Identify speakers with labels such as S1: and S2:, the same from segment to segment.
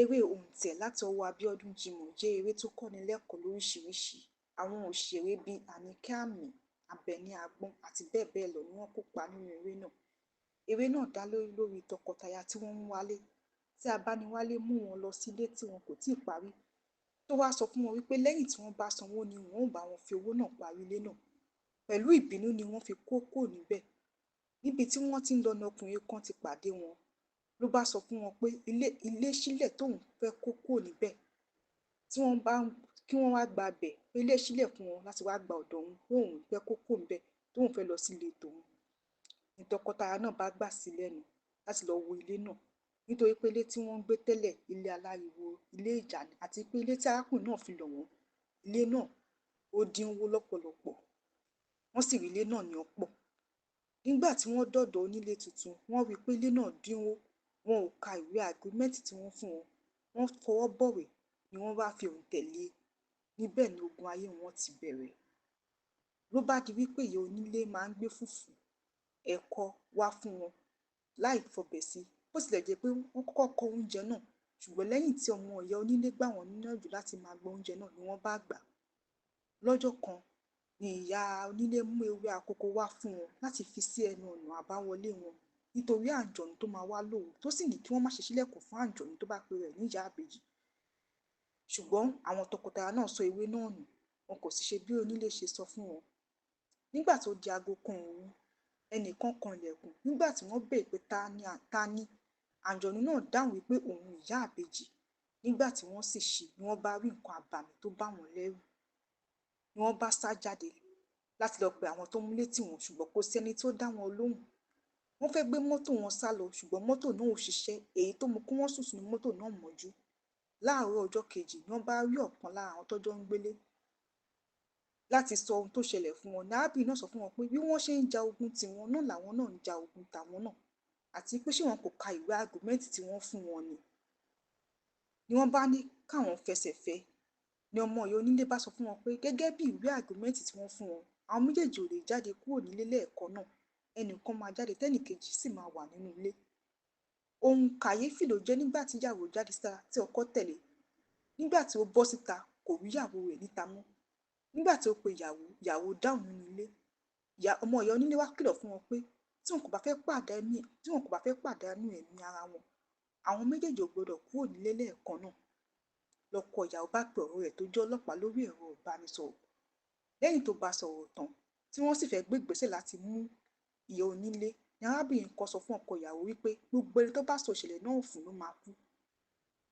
S1: Eré òǹtẹ̀ láti ọwọ́ Abíọ́dún Jimoh jẹ́ eré tó kọ́ni lẹ́kọ̀ọ́ lóríṣiríṣi. Àwọn òṣèré bíi Àníkẹ́ Àmì, Àbẹ̀ní Àgbọn àti bẹ́ẹ̀ bẹ́ẹ̀ lọ ni wọ́n kópa nínú eré náà. Eré náà dá lórí tọkọtaya tí wọ́n ń wálé, tí abániwálé mú wọn lọ sílé tí wọn kò tíì parí, tó wá sọ fún wọn wípé lẹ́yìn tí wọ́n bá sanwó ni wọ́n ó bá wọn fi owó náà parí ilé náà. Pẹ̀lú ìbínú ni wọ́n fi kúrò níbẹ̀. Níbi tí wọ́n ti ń lọ ni ọkùnrin kan ti pàdé wọn, ló bá sọ fún wọn pé ilé sílẹ̀ tóun fẹ́ kó kúrò níbẹ̀, kí wọ́n wá gba bẹ̀ pé ilé sílẹ̀ fún wọn láti wá gba ọ̀dọ̀ òun pé òun fẹ́ kó kúrò níbẹ̀ tóun fẹ́ lọ sílé tòun. Ní tọkọtaya náà bá gbà sí lẹ́nu láti lọ wo ilé náà, nítorí pé ilé tí wọ́n ń gbé tẹ́lẹ̀ ilé aláriwo, ilé ìjà ni, àti pé ilé tí arákùnrin náà fi lọ̀ wọ́n, ilé náà ó dínwó lọ́pọ̀lọpọ̀. Wọ́n sì rí ilé náà ní ọ̀pọ̀. Nígbà tí wọ́n dọ̀dọ̀ onílé tuntun, wọ́n rí pé ilé náà dínwó. Wọn ò ka ìwé àgírímẹ́ǹtì tí wọ́n fún wọn. Wọ́n fọwọ́ bọ̀wé ni wọ́n bá fi òǹtẹ̀ lé. Níbẹ̀ ni ogun ayé wọn ti bẹ̀rẹ̀. Ló bá di wípé ìyá onílé máa ń gbé fùfú, ẹ̀kọ wá fún wọn láì fọbẹ̀ sí. Bó tilẹ̀ jẹ́ pé wọ́n kọ́kọ́ kọ oúnjẹ náà, ṣùgbọ́n lẹ́yìn tí ọmọ ìyá onílé gbà wọ́n níyànjú láti máa gbọ́ oúnjẹ náà ni wọ́n bá gbà. Lọ́jọ́ kan ni ìyá onílé mú ewé àkókò wá fún wọn láti fi sí ẹnu ọ̀nà àbáwọlé wọn, nítorí àǹjọ̀nú tó máa wá lóru, tó sì ní kí wọ́n má ṣe ṣílẹ̀kùn fún àǹjọ̀nú tó bá pe rẹ̀ ní ìyá àbèjì. Ṣùgbọ́n àwọn tọkọtaya náà sọ ewé náà nù, wọn kò sì ṣe bí onílé ṣe sọ fún wọn. Nígbà tó di aago kan òru, ẹnìkan kan ilẹ̀kùn. Nígbà tí wọ́n béèrè pé ta ni, àǹjọ̀nú náà dáhùn wípé òun ìyá àbèjì. Nígbà tí wọ́n sì ṣí, ni wọ́n bá rí nǹkan àbàmì tó bá wọn lẹ́rù. Ni wọ́n bá sá jáde láti lọ pe àwọn tó múlé tì wọ́n, ṣùgbọ́n kò sí ẹni tó dá wọn lóhùn. Wọ́n fẹ́ gbé mọ́tò wọn sá lọ, ṣùgbọ́n mọ́tò náà ò ṣiṣẹ́, èyí tó mú kí wọ́n sùn sínú mọ́tò náà mọ́jú. Láàárọ̀ ọjọ́ kejì ni wọ́n bá rí ọ̀kan lára àwọn tọ́jọ́ ń gbélé láti sọ ohun tó ṣẹlẹ̀ fún wọn. Arábìnrin náà sọ fún wọn pé bí wọ́n ṣe ń ja ogun tiwọn náà làwọn náà ń ja ogun tàwọn náà, àti pé ṣé wọn kò ka ìwé àgírímẹ́ǹtì tí wọ́n fún wọn ni. Ni wọ́n bá ní káwọn fẹsẹ̀ fẹ́. Ni ọmọ ìyá onílé bá sọ fún wọn pé gẹ́gẹ́ bí ìwé àgírímẹ́ǹtì tí wọ́n fún wọn, àwọn méjèèjì ò lè jáde kúrò nílé lẹ́ẹ̀kan náà. Ẹnìkan máa jáde tẹ́nìkejì sì máa wà nínú ilé. Ohun kàyéfì ló jẹ́ nígbà tí ìyàwó jáde síta tí ọkọ tẹ̀lé. Nígbà tí ó bọ́ síta, kò rí ìyàwó rẹ̀ níta mọ́. Nígbà tí ó pe ìyàwó dáhùn nínú ilé. Ọmọ ìyá onílé wá kìlọ̀ fún wọn pé tí wọn kò bá fẹ́ pàdánù ẹ̀mí ara wọn, àwọn méjèèjì ò gbọdọ̀ kúrò nílé lẹ́ẹ̀kan náà. Lọ́kọ ìyàwó bá pe ọ̀rẹ́ rẹ̀ tó jẹ́ ọlọ́pàá lórí ẹ̀rọ ìbánisọ̀rọ̀. Lẹ́yìn tó bá sọ̀rọ̀ tán, tí wọ́n sì fẹ́ gbé ìgbésẹ̀ láti mú ìyá onílé, ni arábìnrin kan sọ fún ọkọ ìyàwó wípé gbogbo ẹni tó bá sọ ìṣẹ̀lẹ̀ náà fún ló máa kú.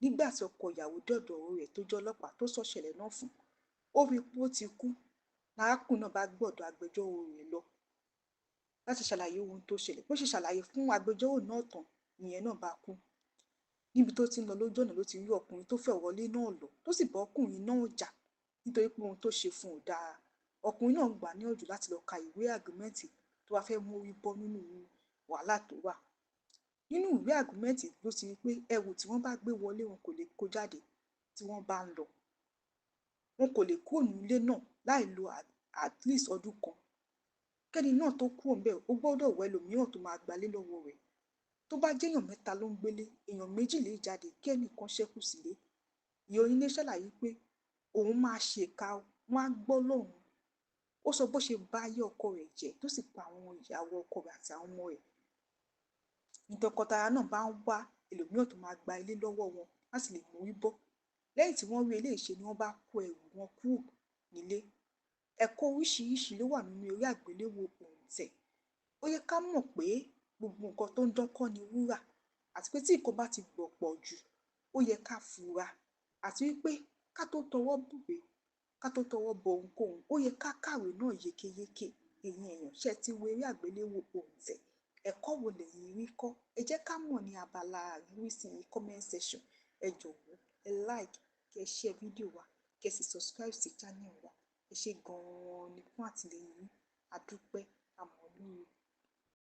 S1: Nígbà tí ọkọ ìyàwó dọ̀dọ̀ ọ̀rẹ́ rẹ̀ tó jẹ́ ọlọ́pàá tó sọ ìṣẹ̀lẹ̀ náà fún, ó rí pé ó ti kú. Arákùnrin náà bá gbọ́dọ̀ agbẹjọ́rò rẹ̀ lọ láti ṣàlàyé ohun tó ṣẹlẹ̀. Bó ṣe ṣàlàyé fún agbẹjọ́rò náà tán, ìyẹn náà bá kú. Níbi tó ti ń lọ lójú ọ̀nà ló ti rí ọkùnrin tó fẹ́ wọlé náà lọ, tó sì bá ọkùnrin náà jà nítorí pé ohun tó ṣe fún ò dáa. Ọkùnrin náà gbà ní ọ̀jù láti lọ ka ìwé àgírímẹ́ǹtì tó wá fẹ́ mú orí bọ́ nínú wàhálà tó wà. Nínú ìwé àgírímẹ́ǹtì ló ti rí pé ẹrù tí wọ́n bá gbé wọlé wọn kò lè kó jáde tí wọ́n bá ń lọ. Wọn kò lè kúrò nílé náà láì lo at least ọdún kan. Kẹ́ni náà tó kúrò ńbẹ̀, ó gbọ́dọ̀ wọ ẹlòmíràn tó máa gbalé lọ́wọ́ rẹ̀. Tó bá jẹ́ èèyàn 3 ló ń gbélé, èèyàn 2 lè jáde kí ẹnìkan ṣẹ́kù sílé. Ìyá onílé ṣàlàyé pé òun máa ṣe ìka, wọ́n á gbọ́ lọ́hùn. Ó sọ bó ṣe bá ayé ọkọ rẹ̀ jẹ́ tó sì pa àwọn ìyàwó ọkọ rẹ̀ àti àwọn ọmọ rẹ̀. Ní tọkọtaya náà bá ń wá ẹlòmíràn tó máa gba ilé lọ́wọ́ wọn láti lè mórí bọ́. Lẹ́yìn tí wọ́n rí eléyìí ṣe ni wọ́n bá kó ẹrù wọn kúrò nílé. Ẹ̀kọ́ oríṣiríṣi ló wà nínú eré àgbéléwò òǹtẹ̀. Ó yẹ ká mọ̀ pé gbogbo nǹkan tó ń dán kọ́ ni wúrà, àti pé tí nǹkan bá ti gbọ̀pọ̀ jù, ó yẹ ká fura, àti wípé ká tó tọwọ́ bùwé, ká tó tọwọ́ bọ ohunkóhun, ó yẹ ká kàwé náà yékéyéké. Ẹ̀yin èèyàn, ṣé ẹ ti wo eré àgbéléwò òǹtẹ̀? Ẹ̀kọ́ wo lẹ̀yin rí kọ́? Ẹ jẹ́ ká mọ̀ ní abala àríwísí comment section. Ẹ jọ̀wọ́, ẹ like, kẹ́ share fídíò wa, kẹ́ sì subscribe sí channel wa. Ẹ ṣé gan-an ni fún àtìlẹ́yìn yín. A dúpẹ́, a mọ̀ lóore.